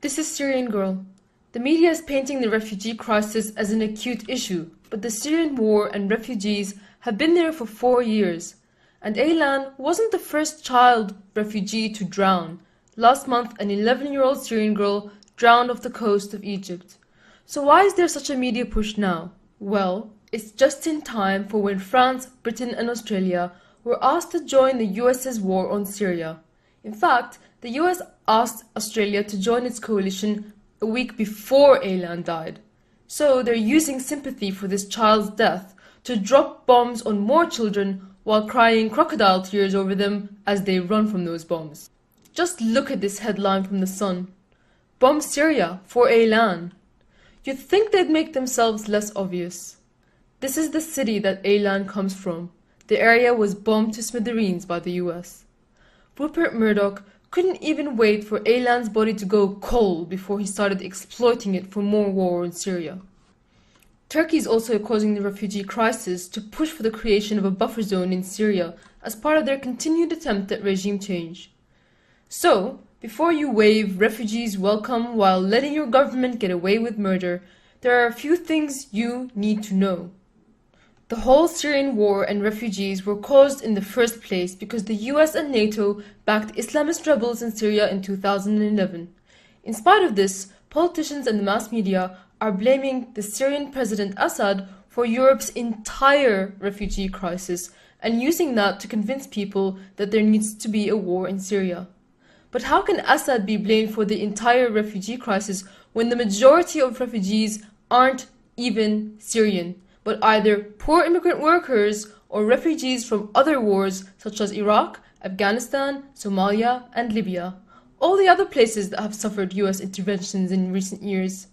This is Syrian Girl. The media is painting the refugee crisis as an acute issue, but the Syrian war and refugees have been there for 4 years. And Aylan wasn't the first child refugee to drown. Last month, an 11-year-old Syrian girl drowned off the coast of Egypt. So why is there such a media push now? Well, it's just in time for when France, Britain and Australia were asked to join the US's war on Syria. In fact, the US asked Australia to join its coalition a week before Aylan died. So they're using sympathy for this child's death to drop bombs on more children while crying crocodile tears over them as they run from those bombs. Just look at this headline from The Sun. Bomb Syria for Aylan. You'd think they'd make themselves less obvious. This is the city that Aylan comes from. The area was bombed to smithereens by the US. Rupert Murdoch couldn't even wait for Aylan's body to go cold before he started exploiting it for more war in Syria. Turkey is also causing the refugee crisis to push for the creation of a buffer zone in Syria as part of their continued attempt at regime change. So, before you wave refugees welcome while letting your government get away with murder, there are a few things you need to know. The whole Syrian war and refugees were caused in the first place because the US and NATO backed Islamist rebels in Syria in 2011. In spite of this, politicians and the mass media are blaming the Syrian President Assad for Europe's entire refugee crisis and using that to convince people that there needs to be a war in Syria. But how can Assad be blamed for the entire refugee crisis when the majority of refugees aren't even Syrian, but either poor immigrant workers or refugees from other wars such as Iraq, Afghanistan, Somalia, and Libya, all the other places that have suffered US interventions in recent years?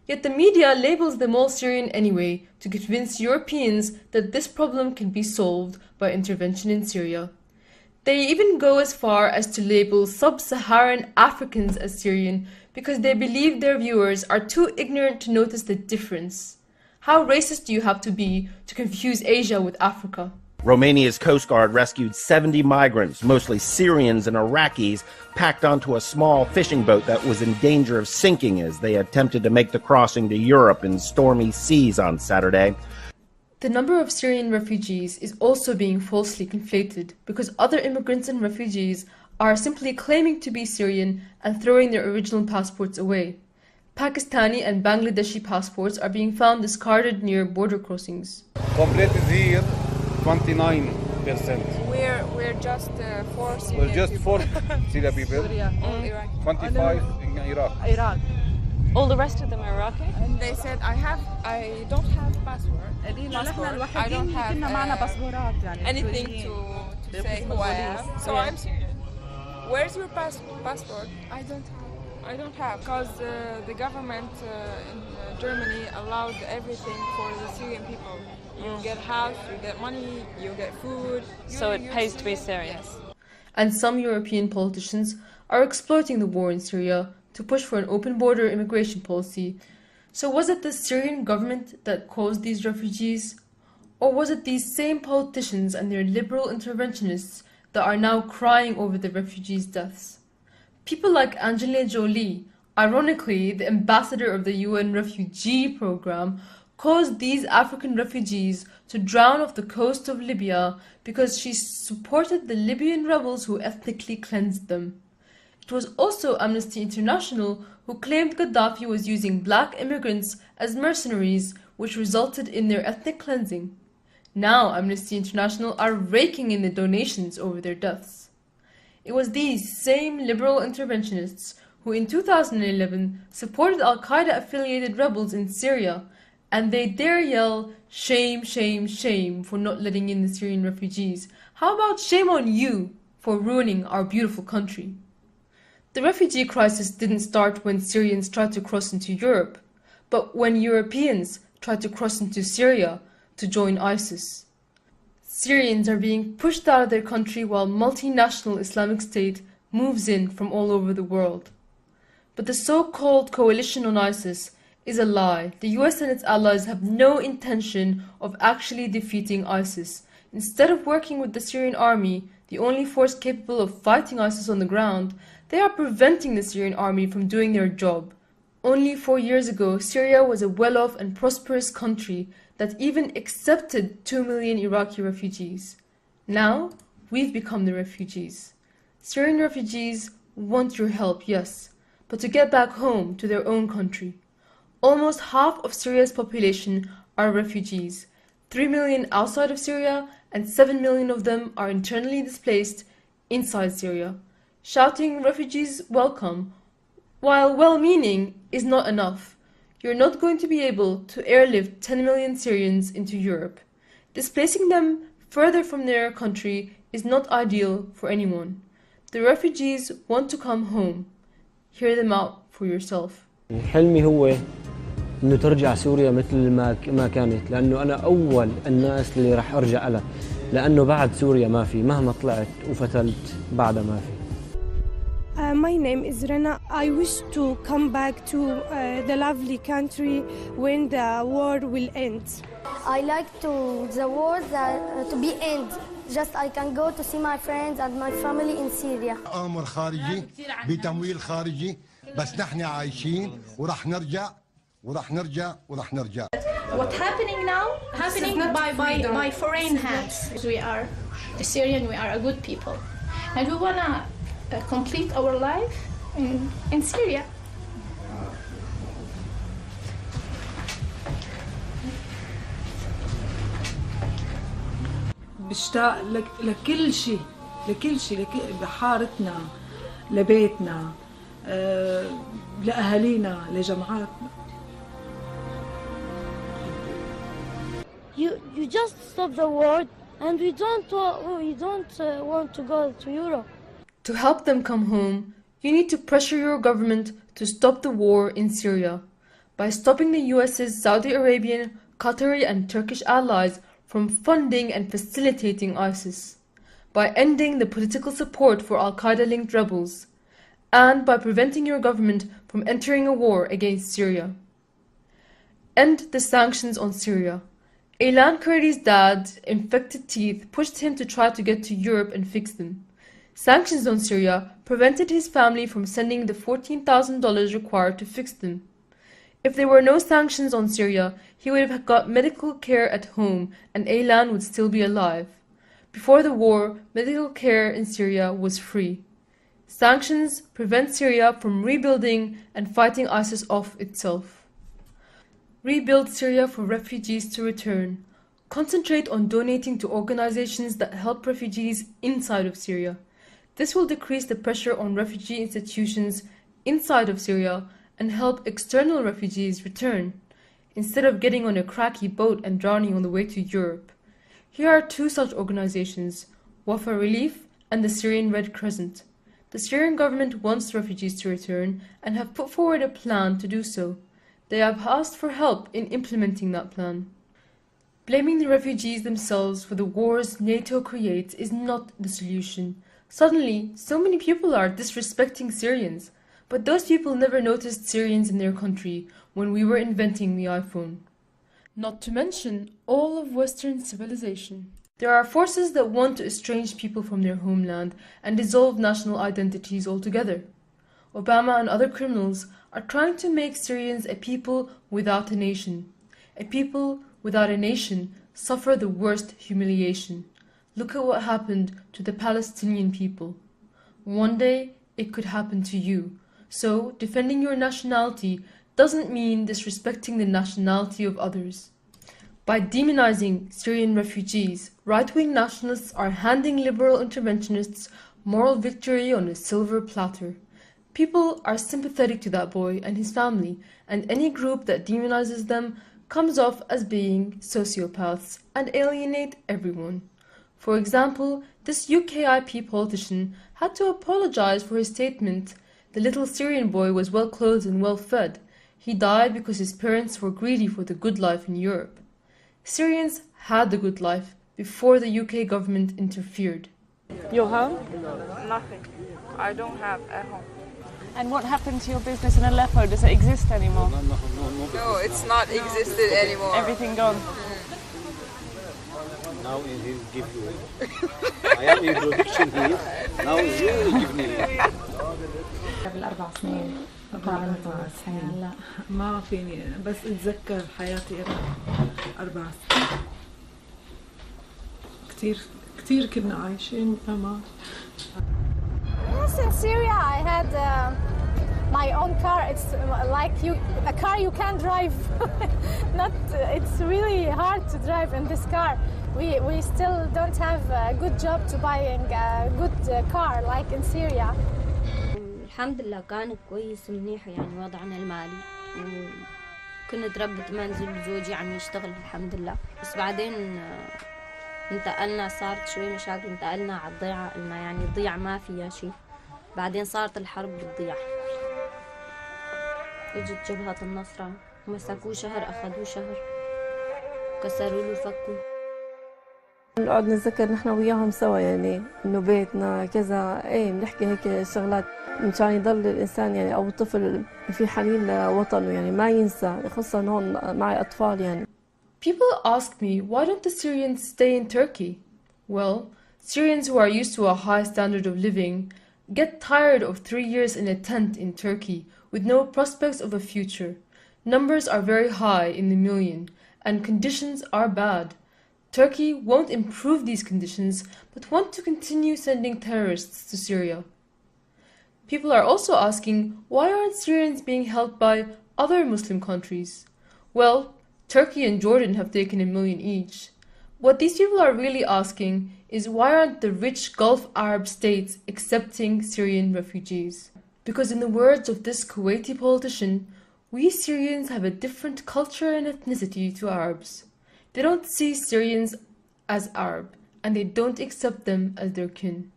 Yet the media labels them all Syrian anyway to convince Europeans that this problem can be solved by intervention in Syria. They even go as far as to label sub-Saharan Africans as Syrian because they believe their viewers are too ignorant to notice the difference. How racist do you have to be to confuse Asia with Africa? Romania's Coast Guard rescued 70 migrants, mostly Syrians and Iraqis, packed onto a small fishing boat that was in danger of sinking as they attempted to make the crossing to Europe in stormy seas on Saturday. The number of Syrian refugees is also being falsely conflated because other immigrants and refugees are simply claiming to be Syrian and throwing their original passports away. Pakistani and Bangladeshi passports are being found discarded near border crossings. Completed here 29%. We're just 4 Syrian We're just 4 Syrian people. Syria, all Iraq. 25 in Iraq. Iraq. All the rest of them are Iraqi? And they said I don't have passport. I don't have anything to say who I am. So I'm Syrian. Where's your passport? I don't have because the government in Germany allowed everything for the Syrian people. You get house, you get money, you get food. So it pays to be Syrian. Yes. And some European politicians are exploiting the war in Syria to push for an open border immigration policy. So was it the Syrian government that caused these refugees? Or was it these same politicians and their liberal interventionists that are now crying over the refugees' deaths? People like Angelina Jolie, ironically the ambassador of the UN refugee program, caused these African refugees to drown off the coast of Libya because she supported the Libyan rebels who ethnically cleansed them. It was also Amnesty International who claimed Gaddafi was using black immigrants as mercenaries, which resulted in their ethnic cleansing. Now Amnesty International are raking in the donations over their deaths. It was these same liberal interventionists who in 2011 supported al-Qaeda-affiliated rebels in Syria, and they dare yell, "Shame, shame, shame," for not letting in the Syrian refugees. How about shame on you for ruining our beautiful country? The refugee crisis didn't start when Syrians tried to cross into Europe, but when Europeans tried to cross into Syria to join ISIS. Syrians are being pushed out of their country while multinational Islamic State moves in from all over the world. But the so-called coalition on ISIS is a lie. The US and its allies have no intention of actually defeating ISIS. Instead of working with the Syrian army, the only force capable of fighting ISIS on the ground, They are preventing the Syrian army from doing their job. Only 4 years ago, Syria was a well-off and prosperous country that even accepted 2 million Iraqi refugees. Now, we've become the refugees. Syrian refugees want your help, yes, but to get back home to their own country. Almost half of Syria's population are refugees, 3 million outside of Syria, and 7 million of them are internally displaced inside Syria. Shouting refugees welcome, while well-meaning, is not enough. You're not going to be able to airlift 10 million Syrians into Europe. Displacing them further from their country is not ideal for anyone. The refugees want to come home. Hear them out for yourself. حلمي هو إنه ترجع سوريا مثل ما كانت، لأنه أنا أول الناس اللي راح أرجع لها، لأنه بعد سوريا ما في، مهما طلعت وفتلت بعدها ما في. My name is Rena. I wish to come back to the lovely country when the war will end. I like the war to be end. Just I can go to see my friends and my family in Syria. أمر خارجي بتمويل خارجي بس نحن عايشين وراح نرجع. What's happening now? Happening by foreign hands. We are Syrian. We are a good people, and we wanna complete our life in Syria. بشتاق لكل شيء لحارتنا، لبيتنا، لأهالينا، لجماعاتنا. You just stop the war, and we don't want to go to Europe. To help them come home, you need to pressure your government to stop the war in Syria by stopping the US's Saudi Arabian, Qatari and Turkish allies from funding and facilitating ISIS, by ending the political support for Al-Qaeda-linked rebels, and by preventing your government from entering a war against Syria. End the sanctions on Syria. Aylan Kurdi's dad's infected teeth pushed him to try to get to Europe and fix them. Sanctions on Syria prevented his family from sending the $14,000 required to fix them. If there were no sanctions on Syria, he would have got medical care at home and Aylan would still be alive. Before the war, medical care in Syria was free. Sanctions prevent Syria from rebuilding and fighting ISIS off itself. Rebuild Syria for refugees to return. Concentrate on donating to organizations that help refugees inside of Syria. This will decrease the pressure on refugee institutions inside of Syria and help external refugees return, instead of getting on a cracky boat and drowning on the way to Europe. Here are two such organizations, Waffe Relief and the Syrian Red Crescent. The Syrian government wants refugees to return and have put forward a plan to do so. They have asked for help in implementing that plan. Blaming the refugees themselves for the wars NATO creates is not the solution. Suddenly, so many people are disrespecting Syrians, but those people never noticed Syrians in their country when we were inventing the iPhone. Not to mention all of Western civilization. There are forces that want to estrange people from their homeland and dissolve national identities altogether. Obama and other criminals are trying to make Syrians a people without a nation. A people without a nation suffer the worst humiliation. Look at what happened to the Palestinian people. One day it could happen to you. So defending your nationality doesn't mean disrespecting the nationality of others. By demonizing Syrian refugees, right-wing nationalists are handing liberal interventionists moral victory on a silver platter. People are sympathetic to that boy and his family, and any group that demonizes them comes off as being sociopaths and alienate everyone. For example, this UKIP politician had to apologize for his statement the little Syrian boy was well clothed and well fed. He died because his parents were greedy for the good life in Europe. Syrians had the good life before the UK government interfered. Your home? Nothing. I don't have a home. And what happened to your business in Aleppo? Does it exist anymore? No, it's not existed anymore. Everything gone? Now he will give you. I have introduction here. Now you will give me. ال4 سنين. قبل 4 سنين. لا ما فيني بس اتذكر حياتي 4 سنين. كتير كنا عايشين أمان. Yes, in Syria I had my own car. It's like a car you can drive. It's really hard to drive in this car. We still don't have a good job to buying a good car like in Syria. الحمد لله كان كويس منيح يعني وضعنا المالي، وكنت ربة منزل وزوجي عم يشتغل الحمد لله. بس بعدين انتقلنا، صارت شوي مشاكل، انتقلنا على الضيعة، قلنا يعني الضيعة ما فيها شيء. بعدين صارت الحرب بالضيعة، اجت جبهة النصرة مسكوه شهر، اخذوه شهر، كسروا له فكوا. نقعد نتذكر نحن وياهم سوا يعني انه بيتنا كذا، بنحكي هيك شغلات مشان يضل الانسان يعني او الطفل في حنين لوطنه يعني ما ينسى، خاصة هون معي اطفال يعني. People ask me, why don't the Syrians stay in Turkey? Well, Syrians who are used to a high standard of living get tired of 3 years in a tent in Turkey with no prospects of a future. Numbers are very high in the million, and conditions are bad. Turkey won't improve these conditions, but want to continue sending terrorists to Syria. People are also asking, why aren't Syrians being helped by other Muslim countries? Well, Turkey and Jordan have taken 1 million each. What these people are really asking is, why aren't the rich Gulf Arab states accepting Syrian refugees? Because in the words of this Kuwaiti politician, we Syrians have a different culture and ethnicity to Arabs. They don't see Syrians as Arab, and they don't accept them as their kin.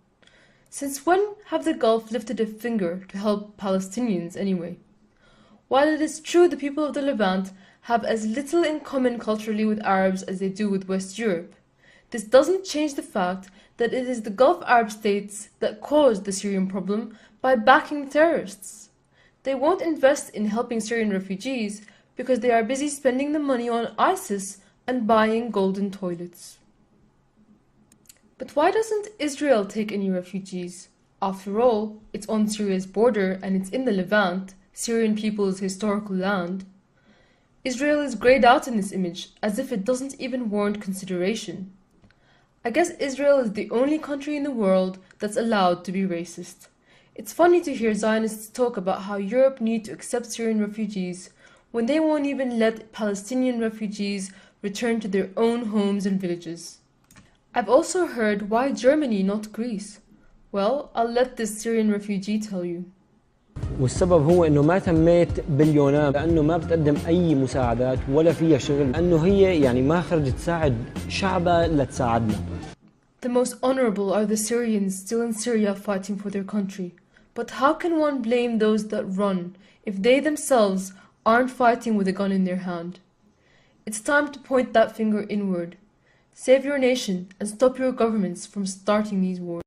Since when have the Gulf lifted a finger to help Palestinians anyway? While it is true the people of the Levant have as little in common culturally with Arabs as they do with West Europe, this doesn't change the fact that it is the Gulf Arab states that caused the Syrian problem by backing terrorists. They won't invest in helping Syrian refugees because they are busy spending the money on ISIS and buying golden toilets. But why doesn't Israel take any refugees? After all, it's on Syria's border and it's in the Levant, Syrian people's historical land. Israel is grayed out in this image, as if it doesn't even warrant consideration. I guess Israel is the only country in the world that's allowed to be racist. It's funny to hear Zionists talk about how Europe needs to accept Syrian refugees when they won't even let Palestinian refugees return to their own homes and villages. I've also heard, why Germany, not Greece? Well, I'll let this Syrian refugee tell you. والسبب هو انه ما تميت بليونات، لانه ما بتقدم اي مساعدات ولا فيها شغل، لانه هي يعني ما خرجت تساعد شعبها لتساعدنا. The most honorable are the Syrians still in Syria fighting for their country. But how can one blame those that run if they themselves aren't fighting with a gun in their hand? It's time to point that finger inward. Save your nation and stop your governments from starting these wars.